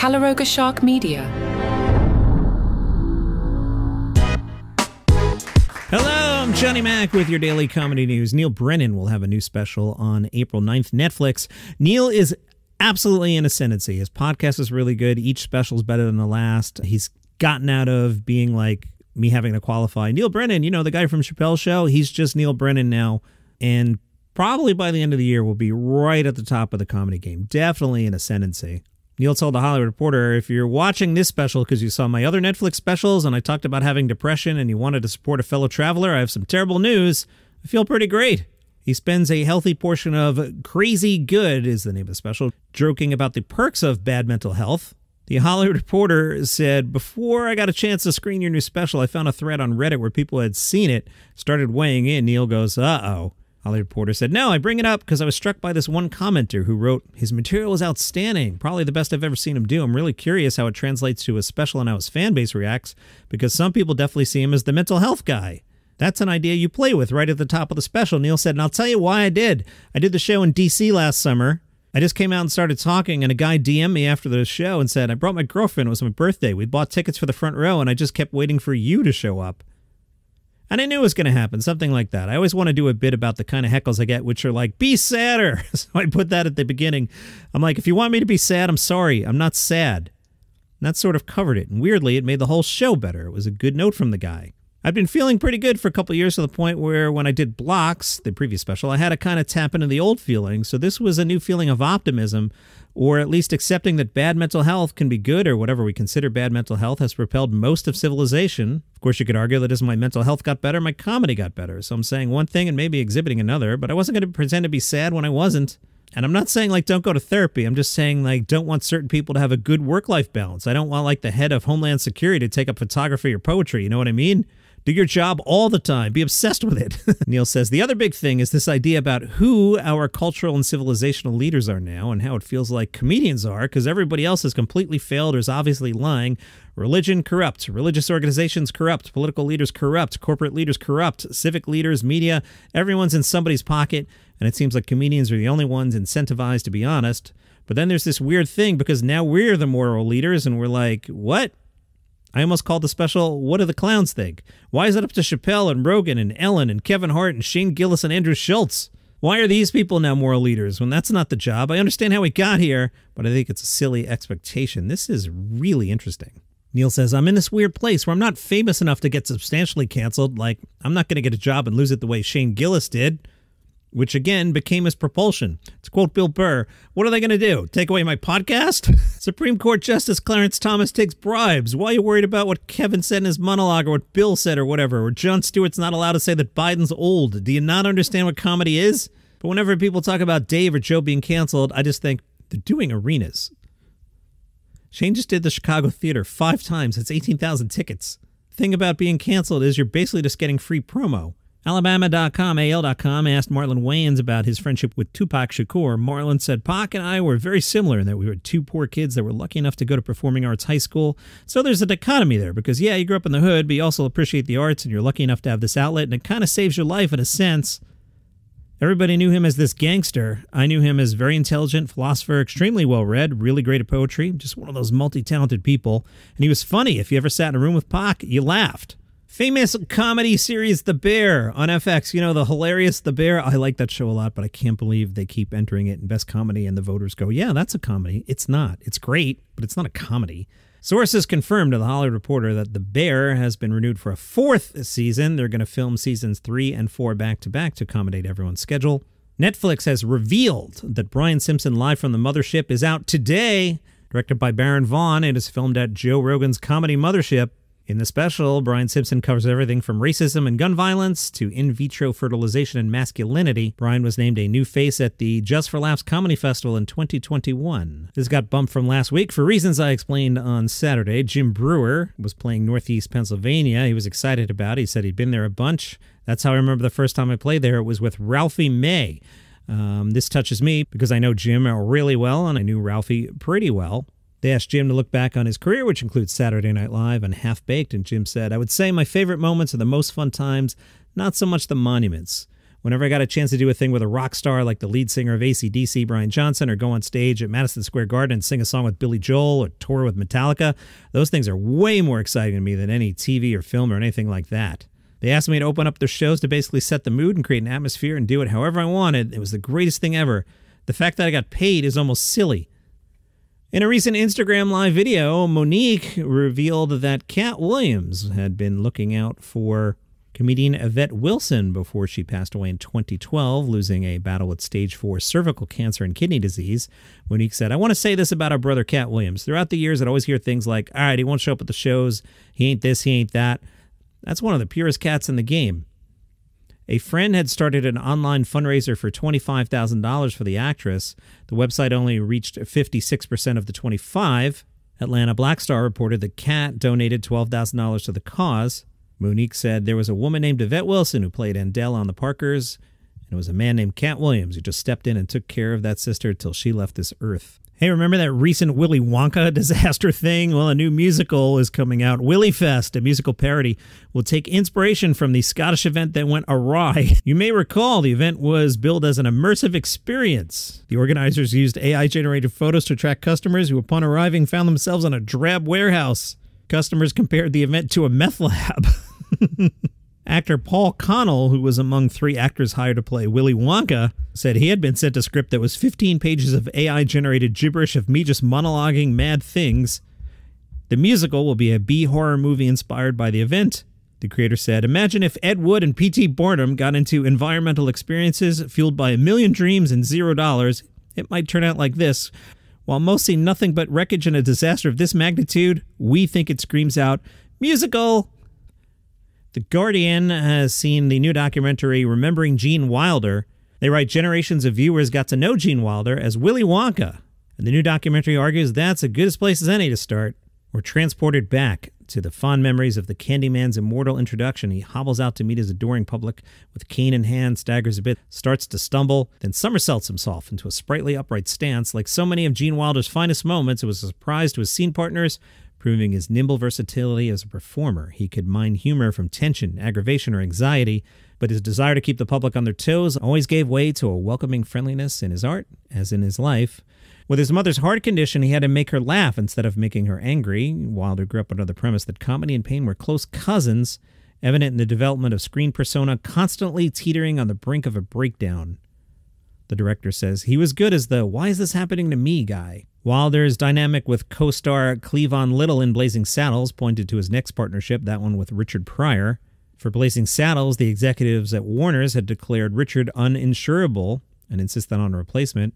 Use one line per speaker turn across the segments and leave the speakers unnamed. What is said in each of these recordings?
Calaroga Shark Media.
Hello, I'm Johnny Mac with your daily comedy news. Neil Brennan will have a new special on April 9th, Netflix. Neil is absolutely in ascendancy. His podcast is really good. Each special is better than the last. He's gotten out of being like me having to qualify. Neil Brennan, you know, the guy from Chappelle's Show, he's just Neil Brennan now. And probably by the end of the year will be right at the top of the comedy game. Definitely in ascendancy. Neil told The Hollywood Reporter, if you're watching this special because you saw my other Netflix specials and I talked about having depression and you wanted to support a fellow traveler, I have some terrible news. I feel pretty great. He spends a healthy portion of Crazy Good, is the name of the special, joking about the perks of bad mental health. The Hollywood Reporter said, before I got a chance to screen your new special, I found a thread on Reddit where people had seen it, started weighing in. Neil goes, uh-oh. Hollywood Reporter said, no, I bring it up because I was struck by this one commenter who wrote, his material is outstanding, probably the best I've ever seen him do. I'm really curious how it translates to a special and how his fan base reacts, because some people definitely see him as the mental health guy. That's an idea you play with right at the top of the special. Neil said, and I'll tell you why I did. I did the show in D.C. last summer. I just came out and started talking, and a guy DM'd me after the show and said, I brought my girlfriend. It was my birthday. We bought tickets for the front row, and I just kept waiting for you to show up. And I knew it was going to happen, something like that. I always want to do a bit about the kind of heckles I get, which are like, be sadder. So I put that at the beginning. I'm like, if you want me to be sad, I'm sorry. I'm not sad. And that sort of covered it. And weirdly, it made the whole show better. It was a good note from the guy. I've been feeling pretty good for a couple of years to the point where when I did Blocks, the previous special, I had to kind of tap into the old feeling. So this was a new feeling of optimism, or at least accepting that bad mental health can be good, or whatever we consider bad mental health has propelled most of civilization. Of course, you could argue that as my mental health got better, my comedy got better. So I'm saying one thing and maybe exhibiting another, but I wasn't going to pretend to be sad when I wasn't. And I'm not saying, like, don't go to therapy. I'm just saying, like, don't want certain people to have a good work-life balance. I don't want, like, the head of Homeland Security to take up photography or poetry. You know what I mean? Do your job all the time. Be obsessed with it. Neil says, the other big thing is this idea about who our cultural and civilizational leaders are now and how it feels like comedians are, because everybody else has completely failed or is obviously lying. Religion corrupt. Religious organizations corrupt. Political leaders corrupt. Corporate leaders corrupt. Civic leaders, media, everyone's in somebody's pocket. And it seems like comedians are the only ones incentivized to be honest. But then there's this weird thing because now we're the moral leaders and we're like, what? I almost called the special, What Do the Clowns Think? Why is it up to Chappelle and Rogan and Ellen and Kevin Hart and Shane Gillis and Andrew Schultz? Why are these people now moral leaders when that's not the job? I understand how we got here, but I think it's a silly expectation. This is really interesting. Neil says, I'm in this weird place where I'm not famous enough to get substantially canceled. Like, I'm not going to get a job and lose it the way Shane Gillis did, which again became his propulsion. To quote Bill Burr, what are they going to do? Take away my podcast? Supreme Court Justice Clarence Thomas takes bribes. Why are you worried about what Kevin said in his monologue or what Bill said or whatever? Or Jon Stewart's not allowed to say that Biden's old. Do you not understand what comedy is? But whenever people talk about Dave or Joe being canceled, I just think they're doing arenas. Shane just did the Chicago Theater 5 times. That's 18,000 tickets. The thing about being canceled is you're basically just getting free promo. Alabama.com, AL.com asked Marlon Wayans about his friendship with Tupac Shakur. Marlon said, Pac and I were very similar in that we were 2 poor kids that were lucky enough to go to performing arts high school. So there's a dichotomy there because, yeah, you grew up in the hood, but you also appreciate the arts and you're lucky enough to have this outlet, and it kind of saves your life in a sense. Everybody knew him as this gangster. I knew him as very intelligent, philosopher, extremely well-read, really great at poetry, just one of those multi-talented people. And he was funny. If you ever sat in a room with Pac, you laughed. Famous comedy series The Bear on FX. You know, the hilarious The Bear. I like that show a lot, but I can't believe they keep entering it in Best Comedy, and the voters go, yeah, that's a comedy. It's not. It's great, but it's not a comedy. Sources confirmed to The Hollywood Reporter that The Bear has been renewed for a 4th season. They're going to film seasons 3 and 4 back-to-back to accommodate everyone's schedule. Netflix has revealed that Brian Simpson Live from the Mothership is out today. Directed by Baron Vaughn, it is filmed at Joe Rogan's Comedy Mothership. In the special, Brian Simpson covers everything from racism and gun violence to in vitro fertilization and masculinity. Brian was named a new face at the Just for Laughs Comedy Festival in 2021. This got bumped from last week for reasons I explained on Saturday. Jim Brewer was playing Northeast Pennsylvania. He was excited about it. He said he'd been there a bunch. That's how I remember the first time I played there. It was with Ralphie May. This touches me because I know Jim really well, and I knew Ralphie pretty well. They asked Jim to look back on his career, which includes Saturday Night Live and Half Baked, and Jim said, I would say my favorite moments are the most fun times, not so much the monuments. Whenever I got a chance to do a thing with a rock star like the lead singer of AC/DC, Brian Johnson, or go on stage at Madison Square Garden and sing a song with Billy Joel or tour with Metallica, those things are way more exciting to me than any TV or film or anything like that. They asked me to open up their shows to basically set the mood and create an atmosphere and do it however I wanted. It was the greatest thing ever. The fact that I got paid is almost silly. In a recent Instagram Live video, Monique revealed that Katt Williams had been looking out for comedian Yvette Wilson before she passed away in 2012, losing a battle with stage 4 cervical cancer and kidney disease. Monique said, "I want to say this about our brother Katt Williams. Throughout the years, I'd always hear things like, all right, he won't show up at the shows, he ain't this, he ain't that. That's one of the purest cats in the game." A friend had started an online fundraiser for $25,000 for the actress. The website only reached 56% of the 25. Atlanta Black Star reported that Katt donated $12,000 to the cause. Monique said there was a woman named Yvette Wilson who played Andell on The Parkers, and it was a man named Katt Williams who just stepped in and took care of that sister till she left this earth. Hey, remember that recent Willy Wonka disaster thing? Well, a new musical is coming out. Willy Fest, a musical parody, will take inspiration from the Scottish event that went awry. You may recall the event was billed as an immersive experience. The organizers used AI-generated photos to attract customers who, upon arriving, found themselves in a drab warehouse. Customers compared the event to a meth lab. Actor Paul Connell, who was among 3 actors hired to play Willy Wonka, said he had been sent a script that was 15 pages of AI-generated gibberish of me just monologuing mad things. The musical will be a B-horror movie inspired by the event. The creator said, "Imagine if Ed Wood and P.T. Barnum got into environmental experiences fueled by a million dreams and $0. It might turn out like this. While most see nothing but wreckage in a disaster of this magnitude, we think it screams out, musical!" The Guardian has seen the new documentary Remembering Gene Wilder. They write generations of viewers got to know Gene Wilder as Willy Wonka, and the new documentary argues that's as good a place as any to start. We're transported back to the fond memories of the Candyman's immortal introduction. He hobbles out to meet his adoring public with cane in hand, staggers a bit, starts to stumble, then somersaults himself into a sprightly upright stance. Like so many of Gene Wilder's finest moments, it was a surprise to his scene partners, proving his nimble versatility as a performer. He could mine humor from tension, aggravation, or anxiety, but his desire to keep the public on their toes always gave way to a welcoming friendliness in his art, as in his life. With his mother's heart condition, he had to make her laugh instead of making her angry. Wilder grew up under the premise that comedy and pain were close cousins, evident in the development of screen persona constantly teetering on the brink of a breakdown. The director says he was good as the "why is this happening to me" guy. Wilder's dynamic with co-star Cleavon Little in Blazing Saddles pointed to his next partnership, that one with Richard Pryor. For Blazing Saddles, the executives at Warner's had declared Richard uninsurable and insisted on a replacement.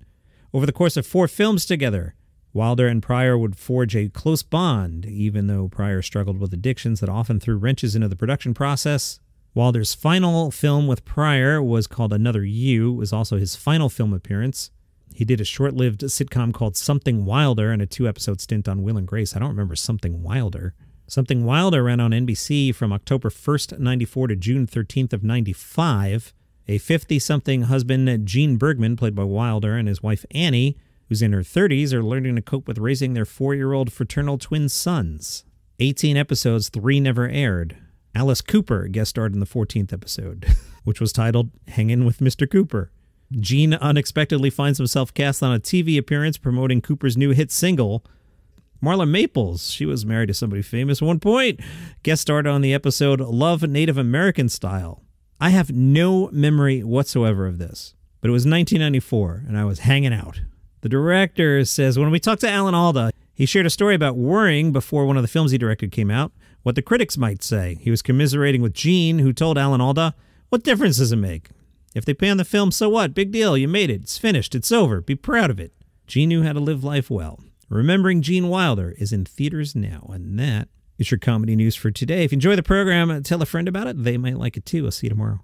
Over the course of 4 films together, Wilder and Pryor would forge a close bond, even though Pryor struggled with addictions that often threw wrenches into the production process. Wilder's final film with Pryor was called Another You. It was also his final film appearance. He did a short-lived sitcom called Something Wilder and a 2-episode stint on Will and Grace. I don't remember Something Wilder. Something Wilder ran on NBC from October 1st, 94 to June 13th of 95. A 50-something husband, Gene Bergman, played by Wilder, and his wife Annie, who's in her 30s, are learning to cope with raising their 4-year-old fraternal twin sons. 18 episodes, 3 never aired. Alice Cooper guest starred in the 14th episode, which was titled Hangin' with Mr. Cooper. Gene unexpectedly finds himself cast on a TV appearance promoting Cooper's new hit single. Marla Maples, she was married to somebody famous at one point, guest starred on the episode Love Native American Style. I have no memory whatsoever of this, but it was 1994, and I was hanging out. The director says, when we talked to Alan Alda, he shared a story about worrying before one of the films he directed came out, what the critics might say. He was commiserating with Gene, who told Alan Alda, "What difference does it make? If they pan the film, so what? Big deal. You made it. It's finished. It's over. Be proud of it." Gene knew how to live life well. Remembering Gene Wilder is in theaters now, and that is your comedy news for today. If you enjoy the program, tell a friend about it. They might like it too. I'll see you tomorrow.